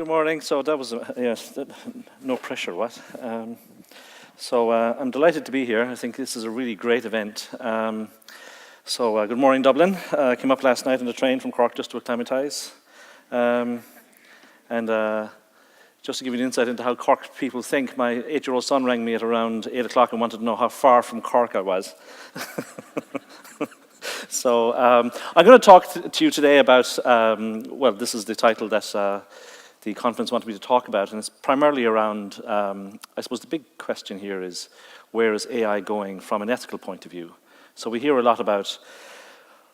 Good morning. So that was, yes, no pressure, what? I'm delighted to be here. I think this is a really great event. Good morning, Dublin. I came up last night on the train from Cork just to acclimatise. Just to give you an insight into how Cork people think, my 8-year-old son rang me at around 8 o'clock and wanted to know how far from Cork I was. I'm going to talk to you today about, this is the title that the conference wanted me to talk about, and it's primarily around, I suppose the big question here is, where is AI going from an ethical point of view? So we hear a lot about,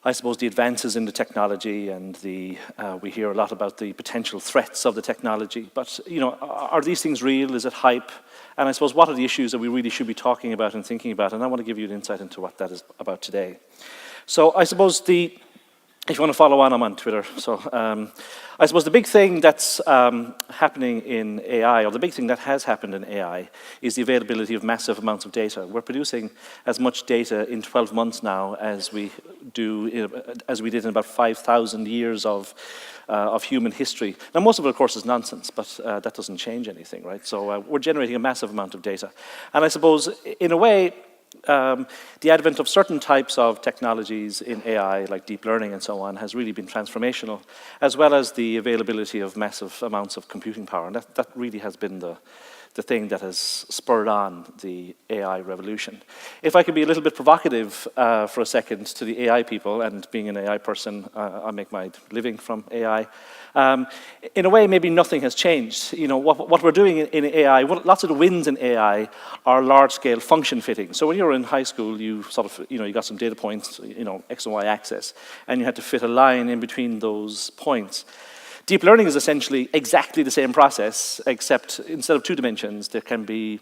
I suppose, the advances in the technology, and we hear a lot about the potential threats of the technology. But, are these things real? Is it hype? And I suppose, what are the issues that we really should be talking about and thinking about? And I want to give you an insight into what that is about today. So I suppose if you want to follow on, I'm on Twitter. I suppose the big thing that's happening in AI, or the big thing that has happened in AI, is the availability of massive amounts of data. We're producing as much data in 12 months now as we did in about 5,000 years of human history. Now, most of it, of course, is nonsense, but that doesn't change anything, right? So we're generating a massive amount of data. And I suppose, in a way, the advent of certain types of technologies in AI, like deep learning and so on, has really been transformational, as well as the availability of massive amounts of computing power. And that really has been the thing that has spurred on the AI revolution. If I could be a little bit provocative for a second to the AI people, and being an AI person, I make my living from AI. In a way, maybe nothing has changed. What we're doing in AI, lots of the wins in AI are large-scale function fitting. So when you were in high school, you you got some data points, X and Y axis, and you had to fit a line in between those points. Deep learning is essentially exactly the same process, except instead of 2 dimensions, there can be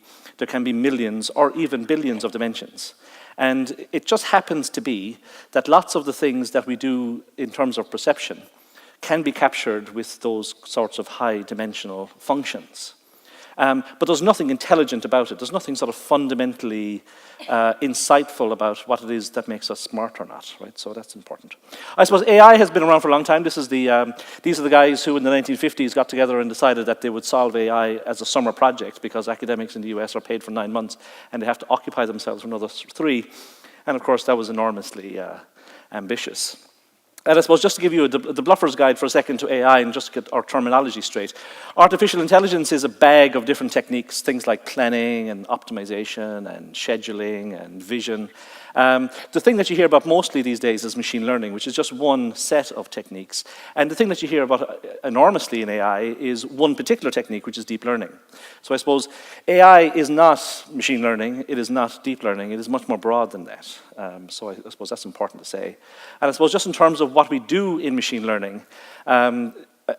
millions or even billions of dimensions. And it just happens to be that lots of the things that we do in terms of perception can be captured with those sorts of high-dimensional functions. But there's nothing intelligent about it. There's nothing sort of fundamentally insightful about what it is that makes us smart or not, right? So that's important. I suppose AI has been around for a long time. These are the guys who in the 1950s got together and decided that they would solve AI as a summer project, because academics in the US are paid for 9 months and they have to occupy themselves for another 3. And of course, that was enormously ambitious. And I suppose, just to give you the bluffer's guide for a second to AI, and just to get our terminology straight, artificial intelligence is a bag of different techniques, things like planning and optimization and scheduling and vision. The thing that you hear about mostly these days is machine learning, which is just one set of techniques. And the thing that you hear about enormously in AI is one particular technique, which is deep learning. So I suppose AI is not machine learning, it is not deep learning, it is much more broad than that. So I suppose that's important to say. And I suppose just in terms of what we do in machine learning,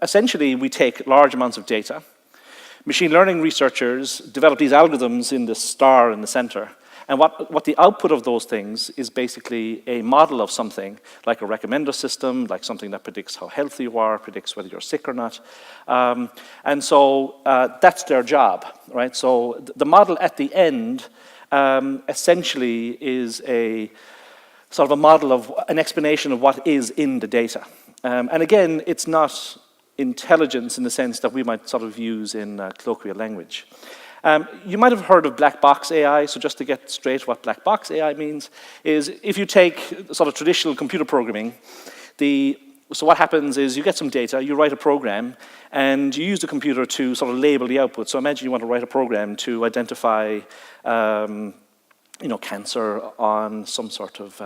essentially we take large amounts of data. Machine learning researchers develop these algorithms in the star in the center. And what the output of those things is basically a model of something, like a recommender system, like something that predicts how healthy you are, predicts whether you're sick or not. That's their job, right? So the model at the end essentially is a sort of a model of an explanation of what is in the data. And again, it's not intelligence in the sense that we might sort of use in colloquial language. You might have heard of black box AI, so just to get straight what black box AI means is, if you take sort of traditional computer programming, so what happens is you get some data, you write a program, and you use the computer to sort of label the output. So imagine you want to write a program to identify cancer on some sort of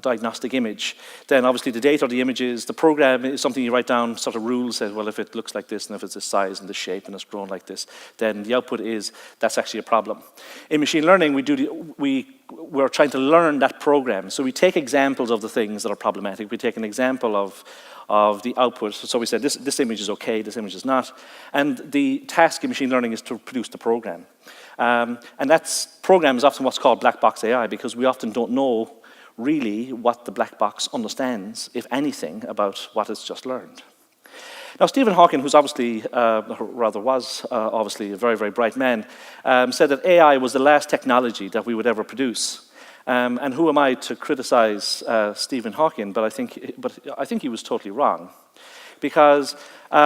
diagnostic image. Then obviously the data or the images, the program is something you write down, sort of rules, says, well, if it looks like this, and if it's this size and this shape and it's grown like this, then the output is, that's actually a problem. In machine learning, we're trying to learn that program. So we take examples of the things that are problematic. We take an example of the output. So we said, this image is okay, this image is not. And the task in machine learning is to produce the program. And that program is often what's called black box AI, because we often don't know really what the black box understands, if anything, about what it's just learned. Now, Stephen Hawking, who's obviously, obviously a very, very bright man, said that AI was the last technology that we would ever produce. And who am I to criticize Stephen Hawking? But I think he was totally wrong. because he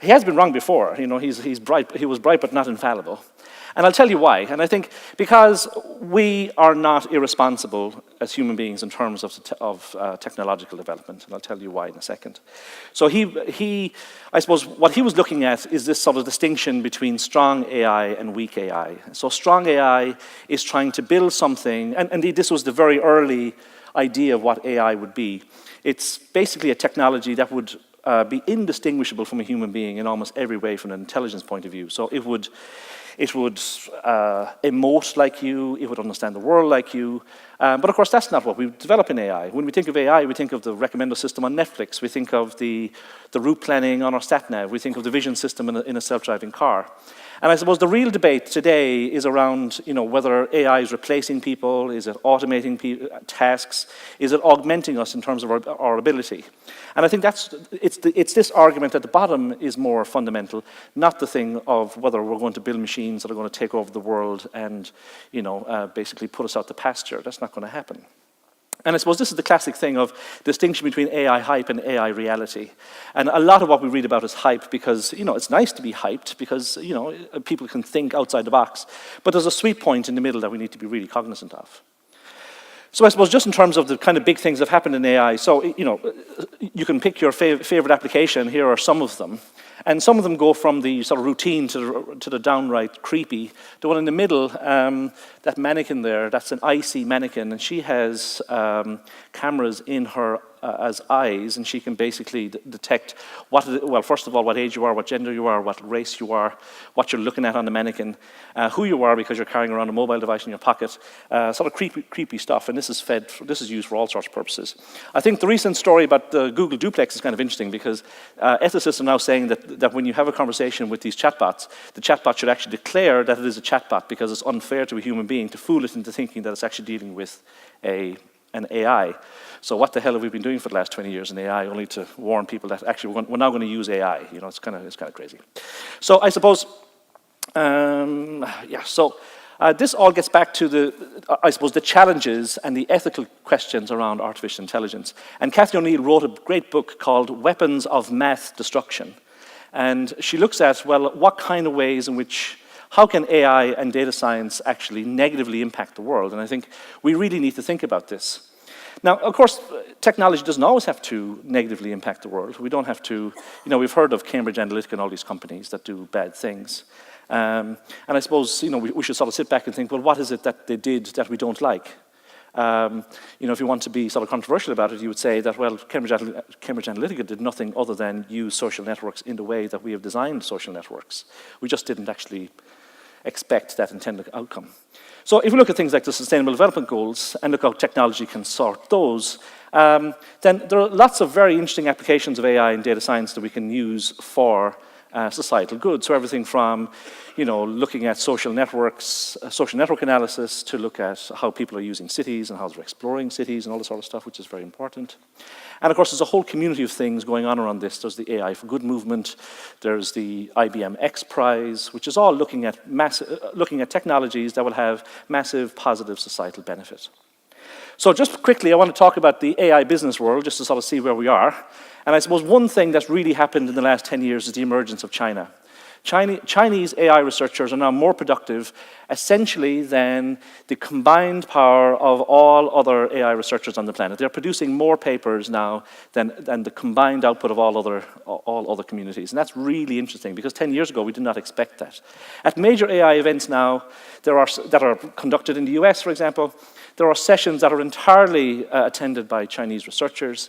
has been wrong before. You know, he's bright. He was bright, but not infallible. And I'll tell you why. And I think because we are not irresponsible as human beings in terms of technological development, and I'll tell you why in a second. So I suppose what he was looking at is this sort of distinction between strong AI and weak AI. So strong AI is trying to build something, and indeed this was the very early idea of what AI would be. It's basically a technology that would be indistinguishable from a human being in almost every way from an intelligence point of view. So it would emote like you, it would understand the world like you. But of course, that's not what we develop in AI. When we think of AI, we think of the recommender system on Netflix, we think of the route planning on our sat-nav, we think of the vision system in a self-driving car. And I suppose the real debate today is around, you know, whether AI is replacing people, is it automating tasks, is it augmenting us in terms of our ability? And I think it's this argument at the bottom is more fundamental, not the thing of whether we're going to build machines that are going to take over the world and, you know, basically put us out to pasture. That's not going to happen. And I suppose this is the classic thing of distinction between AI hype and AI reality. And a lot of what we read about is hype because, you know, it's nice to be hyped because, you know, people can think outside the box. But there's a sweet point in the middle that we need to be really cognizant of. So I suppose just in terms of the kind of big things that have happened in AI, so, you know, you can pick your favorite application. Here are some of them. And some of them go from the sort of routine to the downright creepy. The one in the middle, that mannequin there, that's an icy mannequin, and she has cameras in her as eyes, and she can basically detect well, first of all, what age you are, what gender you are, what race you are, what you're looking at on the mannequin, who you are because you're carrying around a mobile device in your pocket, sort of creepy stuff, and this is used for all sorts of purposes. I think the recent story about the Google Duplex is kind of interesting because ethicists are now saying that when you have a conversation with these chatbots, the chatbot should actually declare that it is a chatbot because it's unfair to a human being to fool it into thinking that it's actually dealing with an AI. So what the hell have we been doing for the last 20 years in AI only to warn people that actually we're now going to use AI? You know, it's kind of crazy. So I suppose, this all gets back to the challenges and the ethical questions around artificial intelligence. And Cathy O'Neill wrote a great book called Weapons of Math Destruction. And she looks at, well, what kind of ways in which, how can AI and data science actually negatively impact the world? And I think we really need to think about this. Now, of course, technology doesn't always have to negatively impact the world. We don't have to, you know, we've heard of Cambridge Analytica and all these companies that do bad things. And I suppose, you know, we should sort of sit back and think, well, what is it that they did that we don't like? You know, if you want to be sort of controversial about it, you would say that, well, Cambridge Analytica did nothing other than use social networks in the way that we have designed social networks. We just didn't actually expect that intended outcome. So if we look at things like the Sustainable Development Goals and look how technology can sort those, then there are lots of very interesting applications of AI and data science that we can use for societal good. So everything from, you know, looking at social networks, social network analysis, to look at how people are using cities and how they're exploring cities and all this sort of stuff, which is very important. And of course, there's a whole community of things going on around this. There's the AI for Good movement. There's the IBM X Prize, which is all looking at technologies that will have massive positive societal benefit. So just quickly, I want to talk about the AI business world, just to sort of see where we are. And I suppose one thing that's really happened in the last 10 years is the emergence of China. Chinese AI researchers are now more productive, essentially, than the combined power of all other AI researchers on the planet. They're producing more papers now than the combined output of all other communities. And that's really interesting, because 10 years ago, we did not expect that. At major AI events now, that are conducted in the US, for example, there are sessions that are entirely attended by Chinese researchers,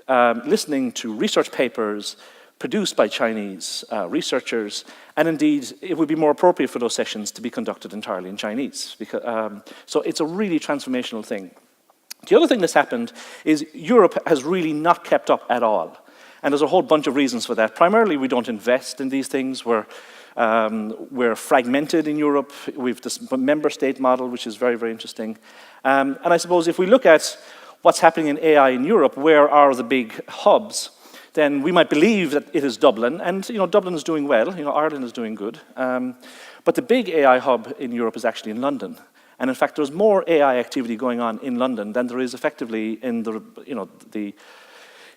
listening to research papers produced by Chinese researchers, and indeed, it would be more appropriate for those sessions to be conducted entirely in Chinese. So it's a really transformational thing. The other thing that's happened is Europe has really not kept up at all. And there's a whole bunch of reasons for that. Primarily, we don't invest in these things. We're fragmented in Europe. We've this member state model, which is very, very interesting. And I suppose if we look at what's happening in AI in Europe, where are the big hubs, then we might believe that it is Dublin. And, you know, Dublin is doing well. You know, Ireland is doing good. But the big AI hub in Europe is actually in London. And in fact, there's more AI activity going on in London than there is effectively in the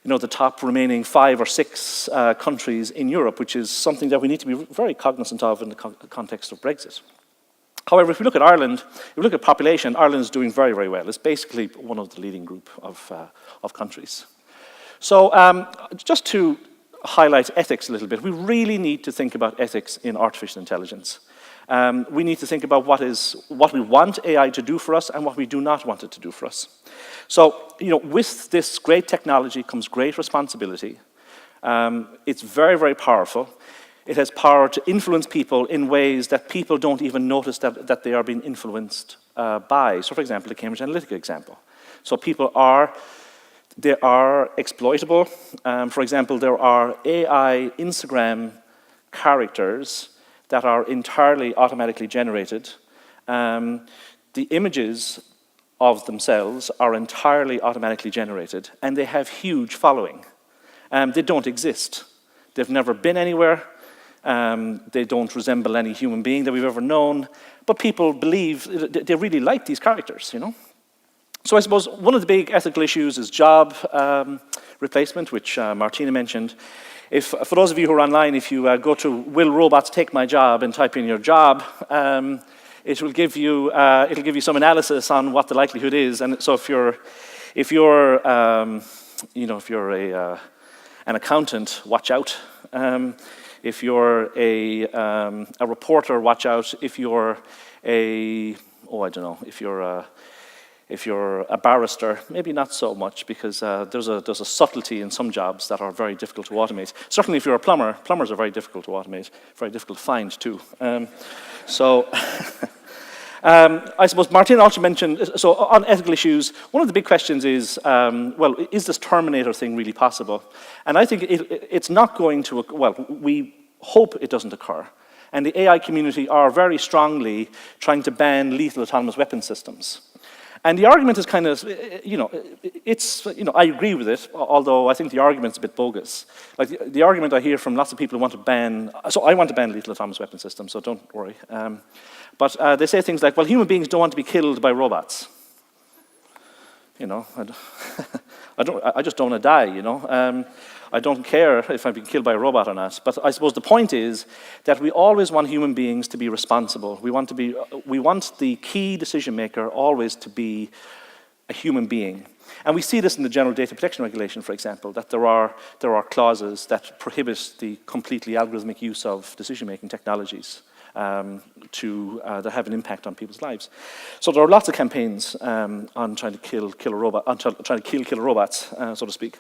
the top remaining 5 or 6 countries in Europe, which is something that we need to be very cognizant of in the context of Brexit. However, if we look at Ireland, if we look at population, Ireland is doing very, very well. It's basically one of the leading group of countries. So just to highlight ethics a little bit, we really need to think about ethics in artificial intelligence. We need to think about what we want AI to do for us and what we do not want it to do for us. So, with this great technology comes great responsibility. It's very, very powerful. It has power to influence people in ways that people don't even notice that they are being influenced by. So, for example, the Cambridge Analytica example. So they are exploitable. For example, there are AI Instagram characters that are entirely automatically generated. The images of themselves are entirely automatically generated, and they have huge following. They don't exist. They've never been anywhere. They don't resemble any human being that we've ever known, but people believe, they really like these characters, So I suppose one of the big ethical issues is job replacement, which Martina mentioned. For those of you who are online, if you go to "Will robots take my job" and type in your job, it'll give you some analysis on what the likelihood is. And so if you're an accountant, watch out. If you're a reporter, watch out. If you're if you're a barrister, maybe not so much, because there's a subtlety in some jobs that are very difficult to automate. Certainly if you're a plumber, plumbers are very difficult to automate, very difficult to find too. I suppose Martina also mentioned, so on ethical issues, one of the big questions is, is this Terminator thing really possible? And I think it's not going to, we hope it doesn't occur. And the AI community are very strongly trying to ban lethal autonomous weapon systems. And the argument is kind of, I agree with it, although I think the argument's a bit bogus. Like the argument I hear from lots of people who want to ban, so I want to ban lethal autonomous weapon systems, so don't worry. But they say things like, well, human beings don't want to be killed by robots. I just don't want to die, I don't care if I'm being killed by a robot or not. But I suppose the point is that we always want human beings to be responsible. We want the key decision maker always to be a human being. And we see this in the General Data Protection Regulation, for example, that there are clauses that prohibit the completely algorithmic use of decision-making technologies that have an impact on people's lives. So there are lots of campaigns on trying to kill killer robots, so to speak.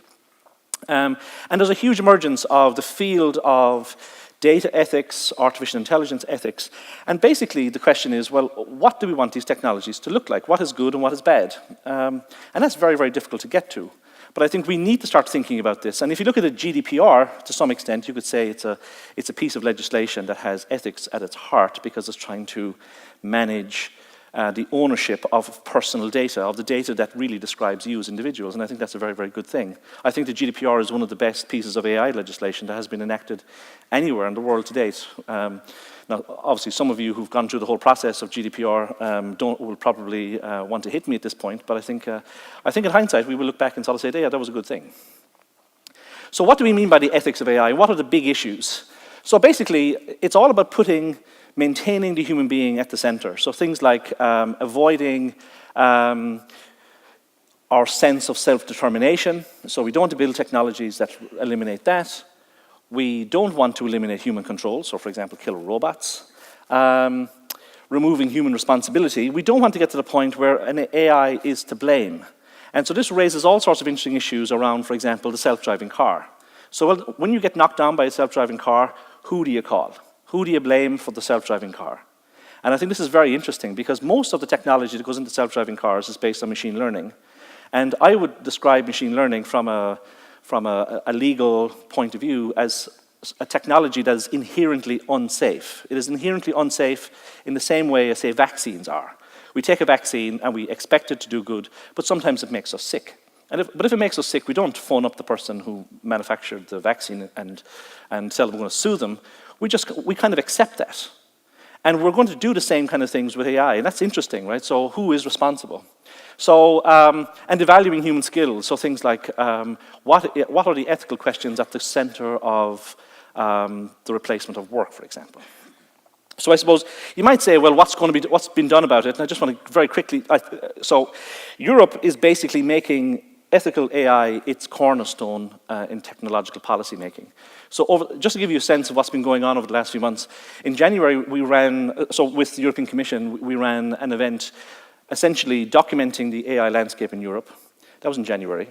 And there's a huge emergence of the field of data ethics, artificial intelligence ethics. And basically the question is, well, what do we want these technologies to look like? What is good and what is bad? And that's very, very difficult to get to. But I think we need to start thinking about this. And if you look at the GDPR, to some extent, you could say it's a piece of legislation that has ethics at its heart because it's trying to manage the ownership of personal data, of the data that really describes you as individuals. And I think that's a very, very good thing. I think the GDPR is one of the best pieces of AI legislation that has been enacted anywhere in the world to date. Now, obviously, some of you who've gone through the whole process of GDPR will probably want to hit me at this point, but I think in hindsight, we will look back and sort of say, yeah, that was a good thing. So what do we mean by the ethics of AI? What are the big issues? So basically, it's all about maintaining the human being at the center. So things like avoiding our sense of self-determination. So we don't want to build technologies that eliminate that. We don't want to eliminate human control. So for example, killer robots. Removing human responsibility. We don't want to get to the point where an AI is to blame. And so this raises all sorts of interesting issues around, for example, the self-driving car. So when you get knocked down by a self-driving car, who do you call? Who do you blame for the self-driving car? And I think this is very interesting because most of the technology that goes into self-driving cars is based on machine learning. And I would describe machine learning from a legal point of view as a technology that is inherently unsafe. It is inherently unsafe in the same way as, say, vaccines are. We take a vaccine and we expect it to do good, but sometimes it makes us sick. But if it makes us sick, we don't phone up the person who manufactured the vaccine and tell them we're going to sue them. We kind of accept that. And we're going to do the same kind of things with AI, and that's interesting, right? So who is responsible? So, and evaluating human skills, so things like what are the ethical questions at the center of the replacement of work, for example. So I suppose you might say, well, what's been done about it? And I just want to very quickly, so Europe is basically making ethical AI its cornerstone in technological policy making. So just to give you a sense of what's been going on over the last few months, in January we ran, so with the European Commission, we ran an event essentially documenting the AI landscape in Europe. That was in January.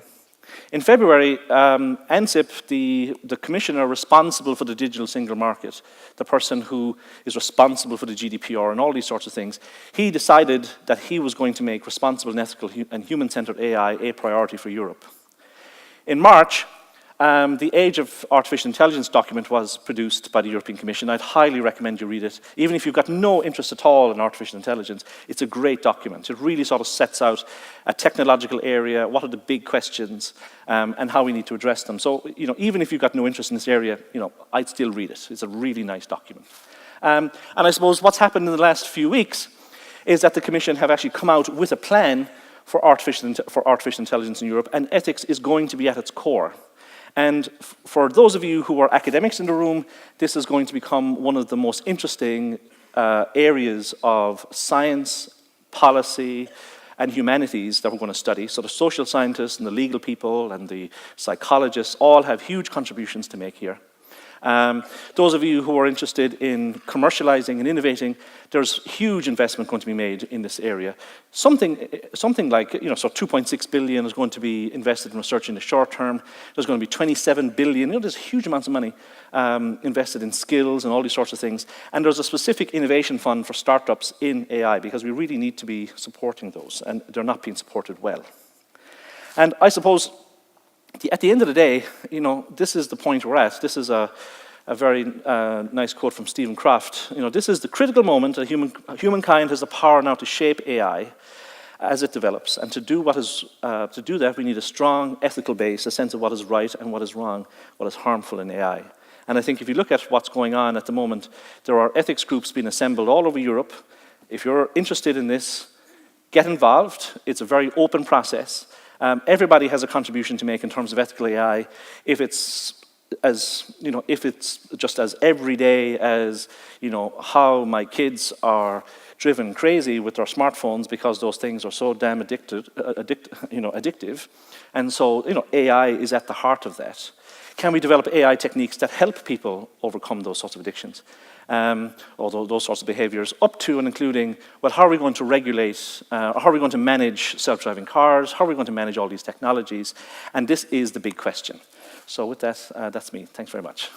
In February, ANSIP, the commissioner responsible for the digital single market, the person who is responsible for the GDPR and all these sorts of things, he decided that he was going to make responsible and ethical and human-centered AI a priority for Europe. In March, the Age of Artificial Intelligence document was produced by the European Commission. I'd highly recommend you read it. Even if you've got no interest at all in artificial intelligence, it's a great document. It really sort of sets out a technological area, what are the big questions, and how we need to address them. So, even if you've got no interest in this area, I'd still read it. It's a really nice document. And I suppose what's happened in the last few weeks is that the Commission have actually come out with a plan for artificial intelligence in Europe, and ethics is going to be at its core. And for those of you who are academics in the room, this is going to become one of the most interesting areas of science, policy, and humanities that we're going to study. So the social scientists and the legal people and the psychologists all have huge contributions to make here. Those of you who are interested in commercializing and innovating, there's huge investment going to be made in this area. Something like, so 2.6 billion is going to be invested in research in the short term. There's going to be 27 billion, there's huge amounts of money invested in skills and all these sorts of things. And there's a specific innovation fund for startups in AI because we really need to be supporting those, and they're not being supported well. And I suppose at the end of the day, this is the point we're at. This is a very nice quote from Stephen Kraft. This is the critical moment that humankind has the power now to shape AI as it develops. And to do that, we need a strong ethical base, a sense of what is right and what is wrong, what is harmful in AI. And I think if you look at what's going on at the moment, there are ethics groups being assembled all over Europe. If you're interested in this, get involved. It's a very open process. Everybody has a contribution to make in terms of ethical AI. If it's just as everyday as how my kids are driven crazy with their smartphones because those things are so damn addictive, and so AI is at the heart of that. Can we develop AI techniques that help people overcome those sorts of addictions? Or those sorts of behaviors, up to and including, well, how are we going to regulate, how are we going to manage self-driving cars, how are we going to manage all these technologies? And this is the big question. So with that, that's me. Thanks very much.